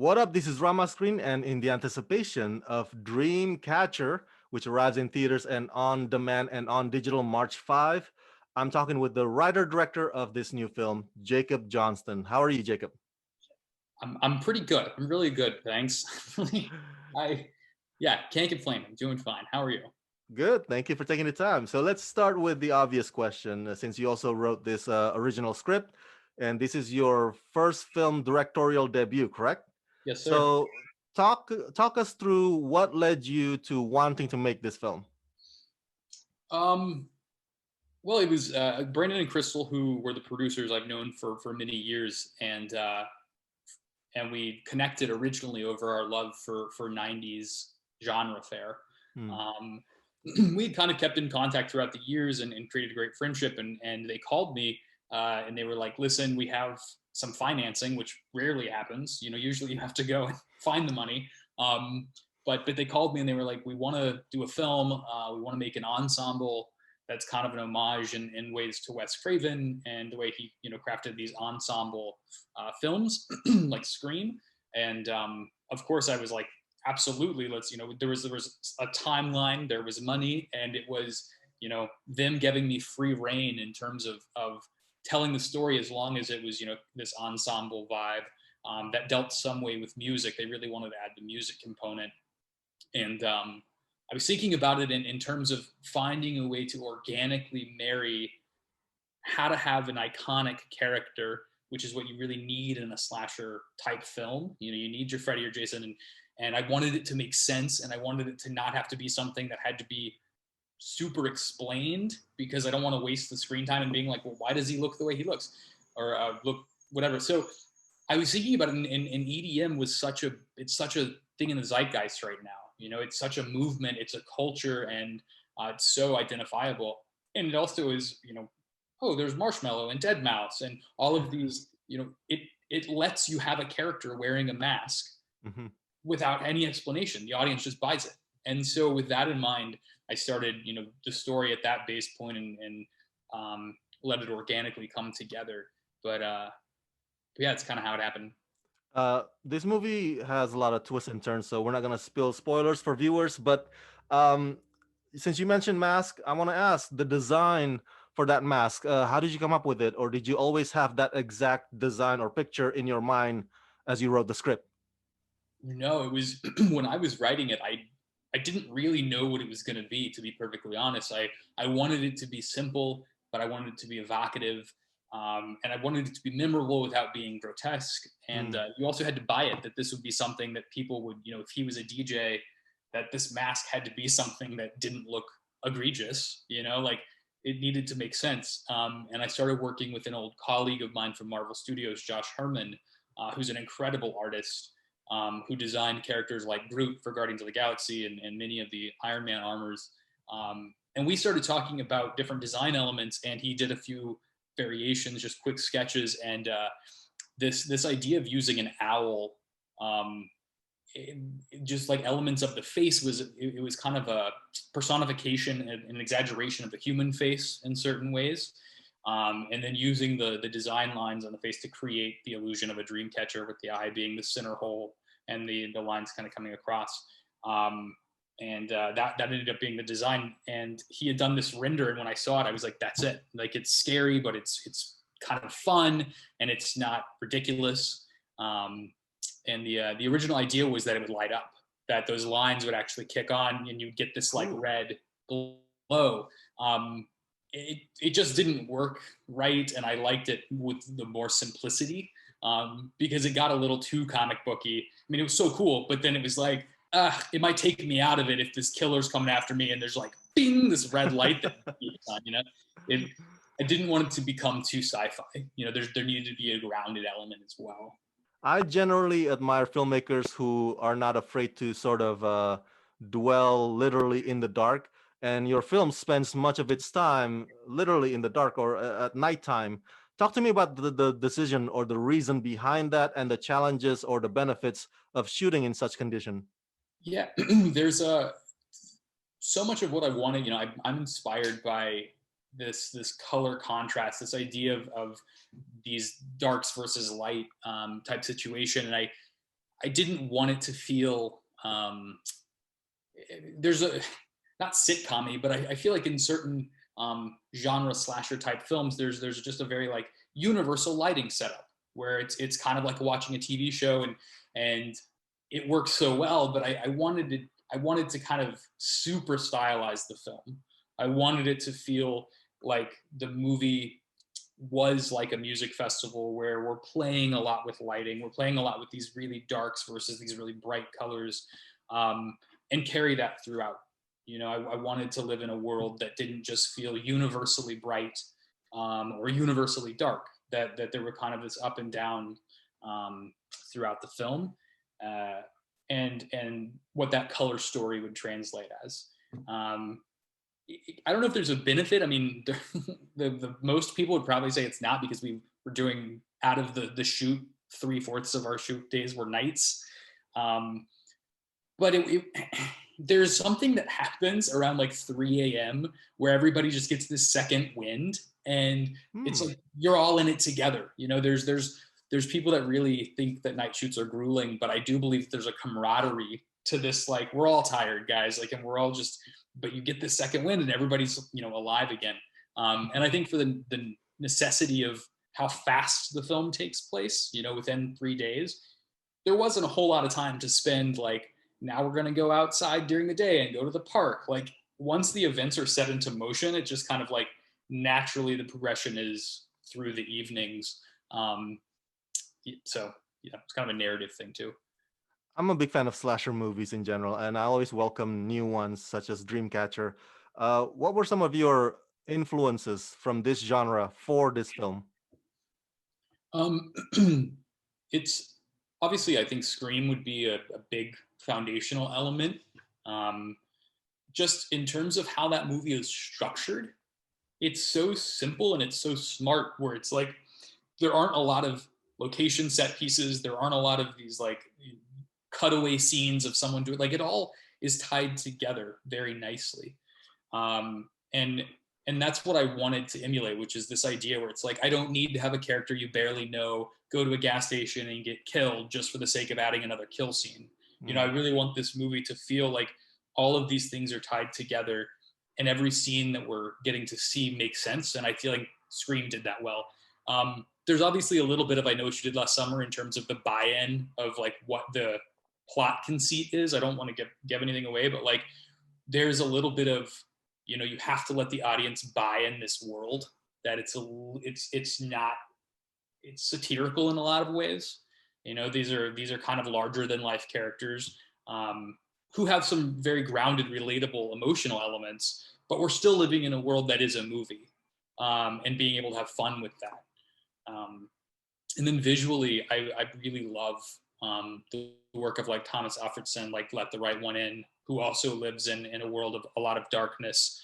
What up? This is Rama Screen, and in the anticipation of Dreamcatcher, which arrives in theaters and on demand and on digital March 5, I'm talking with the writer director of this new film, Jacob Johnston. How are you, Jacob? I'm pretty good. I'm really good, thanks. I yeah, can't complain. I'm doing fine. How are you? Good. Thank you for taking the time. So let's start with the obvious question, since you also wrote this original script, and this is your first film directorial debut, correct? Yes, sir. So talk us through what led you to wanting to make this film. Um, well, it was Brandon and Crystal who were the producers I've known for many years, and we connected originally over our love for '90s genre fare. Hmm. Um, we kind of kept in contact throughout the years and created a great friendship. And they called me and they were like, "Listen, we have some financing, which rarely happens. Usually you have to go and find the money." Um, but they called me and they were like, "We want to do a film. We want to make an ensemble that's kind of an homage in ways to Wes Craven and the way he crafted these ensemble films like Scream." And of course, I was like, absolutely, let's. There was a timeline, there was money, and it was them giving me free reign in terms of telling the story, as long as it was this ensemble vibe that dealt some way with music. They really wanted to add the music component. And I was thinking about it in terms of finding a way to organically marry how to have an iconic character, which is what you really need in a slasher type film. You need your Freddy or Jason, and I wanted it to make sense, and I wanted it to not have to be something that had to be super explained, because I don't want to waste the screen time and being like, well, why does he look the way he looks, or look whatever. So I was thinking about it, and EDM was such a thing in the zeitgeist right now. It's such a movement, it's a culture, and it's so identifiable. And it also is, oh, there's Marshmallow and Dead Mouse and all of these. It lets you have a character wearing a mask Mhm. without any explanation. The audience just buys it. And so, with that in mind, I started, the story at that base point, and let it organically come together. But yeah, it's kind of how it happened. This movie has a lot of twists and turns, so we're not gonna spill spoilers for viewers. But um, since you mentioned mask, I want to ask the design for that mask. How did you come up with it, or did you always have that exact design or picture in your mind as you wrote the script? No, it was when I was writing it, I didn't really know what it was going to be, to be perfectly honest. I wanted it to be simple, but I wanted it to be evocative, and I wanted it to be memorable without being grotesque. And Mm. you also had to buy it, that this would be something that people would, if he was a DJ, that this mask had to be something that didn't look egregious. Like, it needed to make sense. And I started working with an old colleague of mine from Marvel Studios, Josh Herman, who's an incredible artist, who designed characters like Groot for Guardians of the Galaxy, and many of the Iron Man armors. And we started talking about different design elements, and he did a few variations, just quick sketches. And this idea of using an owl, um, just like elements of the face, it was kind of a personification and an exaggeration of the human face in certain ways. And then using the design lines on the face to create the illusion of a dream catcher, with the eye being the center hole and the lines kind of coming across. And that ended up being the design. And he had done this render, and when I saw it, I was like, "That's it! Like, it's scary, but it's kind of fun, and it's not ridiculous." And the original idea was that it would light up, that those lines would actually kick on, and you'd get this like Cool. red glow. It just didn't work right, and I liked it with the more simplicity, because it got a little too comic booky. I mean, it was so cool, but then it was like, it might take me out of it if this killer's coming after me and there's like, bing, this red light that keeps on. It. I didn't want it to become too sci-fi. There needed to be a grounded element as well. I generally admire filmmakers who are not afraid to sort of dwell literally in the dark. And your film spends much of its time literally in the dark or at nighttime. Talk to me about the decision or the reason behind that, and the challenges or the benefits of shooting in such condition. Yeah, there's so much of what I wanted. I'm inspired by this color contrast, this idea of these darks versus light type situation, and I I didn't want it to feel there's a not sitcom-y, but I feel like in certain genre slasher type films, there's just a very like universal lighting setup where it's kind of like watching a TV show, and it works so well. But I wanted to kind of super stylize the film. I wanted it to feel like the movie was like a music festival where we're playing a lot with lighting. We're playing a lot with these really darks versus these really bright colors, and carry that throughout. You know, I wanted to live in a world that didn't just feel universally bright or universally dark. That there were kind of this up and down throughout the film, uh, and what that color story would translate as. Um, I don't know if there's a benefit. I mean, the most people would probably say it's not, because we were doing out of the shoot, 3/4 of our shoot days were nights. Um, but there's something that happens around like 3 a.m. where everybody just gets this second wind, and it's Hmm. like you're all in it together. You know, there's people that really think that night shoots are grueling, but I do believe that there's a camaraderie to this. Like, we're all tired, guys. Like, and we're all just, but you get this second wind, and everybody's, you know, alive again. And I think for the necessity of how fast the film takes place, you know, within 3 days, there wasn't a whole lot of time to spend like, now we're going to go outside during the day and go to the park. Like, once the events are set into motion, it just kind of like naturally the progression is through the evenings. Um, so yeah, it's kind of a narrative thing too. I'm a big fan of slasher movies in general, and I always welcome new ones such as Dreamcatcher. What were some of your influences from this genre for this film? Um, it's obviously, I think Scream would be a big foundational element. Um, just in terms of how that movie is structured, it's so simple and it's so smart, where it's like there aren't a lot of location set pieces. There aren't a lot of these like cutaway scenes of someone doing, like, it all is tied together very nicely. And that's what I wanted to emulate, which is this idea where it's like, I don't need to have a character you barely know go to a gas station and get killed just for the sake of adding another kill scene. You know, I Hmm. really want this movie to feel like all of these things are tied together, and every scene that we're getting to see makes sense. And I feel like Scream did that well. There's obviously a little bit of I Know What You Did Last Summer in terms of the buy-in of like what the plot conceit is. I don't want to give anything away, but like there's a little bit of, you know, you have to let the audience buy in this world, that it's not, it's satirical in a lot of ways. You know, these are kind of larger than life characters, who have some very grounded, relatable, emotional elements, but we're still living in a world that is a movie, and being able to have fun with that. Um, and then visually, I really love the work of like Thomas Alfredson, like Let the Right One In, who also lives in a world of a lot of darkness,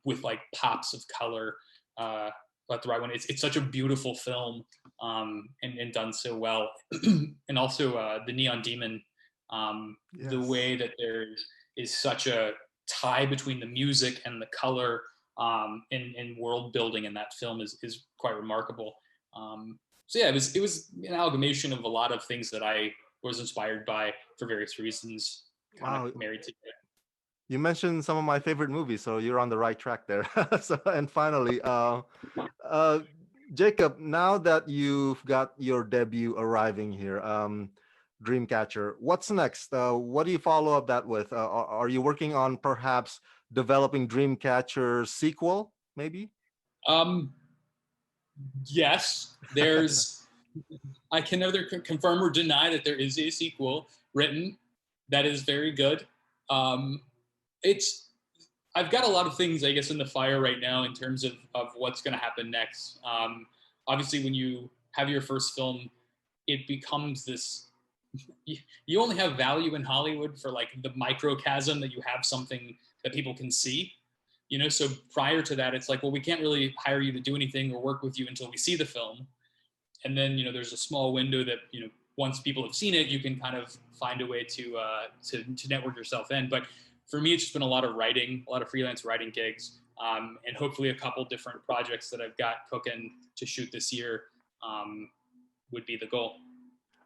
with like pops of color. Let the Right One. It's such a beautiful film, and done so well. And also the Neon Demon, the Yes. way that there is such a tie between the music and the color, and world building in that film is quite remarkable. So yeah, it was an amalgamation of a lot of things that I was inspired by for various reasons, kind of Wow. married together. You mentioned some of my favorite movies, so you're on the right track there. So, and finally, uh, Jacob, now that you've got your debut arriving here, Dreamcatcher, what's next? What do you follow up that with? Are you working on perhaps developing Dreamcatcher sequel, maybe? Um, yes, there's. I can neither confirm or deny that there is a sequel written that is very good. Um, it's I've got a lot of things, I guess, in the fire right now in terms of what's going to happen next. Obviously, when you have your first film, it becomes this. You only have value in Hollywood for like the microcosm that you have something that people can see. You know, so prior to that, it's like, well, we can't really hire you to do anything or work with you until we see the film. And then, you know, there's a small window that, you know, once people have seen it, you can kind of find a way to network yourself in. But for me, it's just been a lot of writing, a lot of freelance writing gigs, and hopefully a couple different projects that I've got cooking to shoot this year, would be the goal.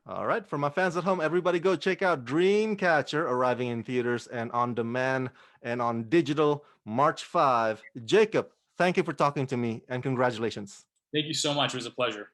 All right, for my fans at home, everybody go check out Dreamcatcher, arriving in theaters and on demand and on digital March 5. Jacob, thank you for talking to me and congratulations. Thank you so much. It was a pleasure.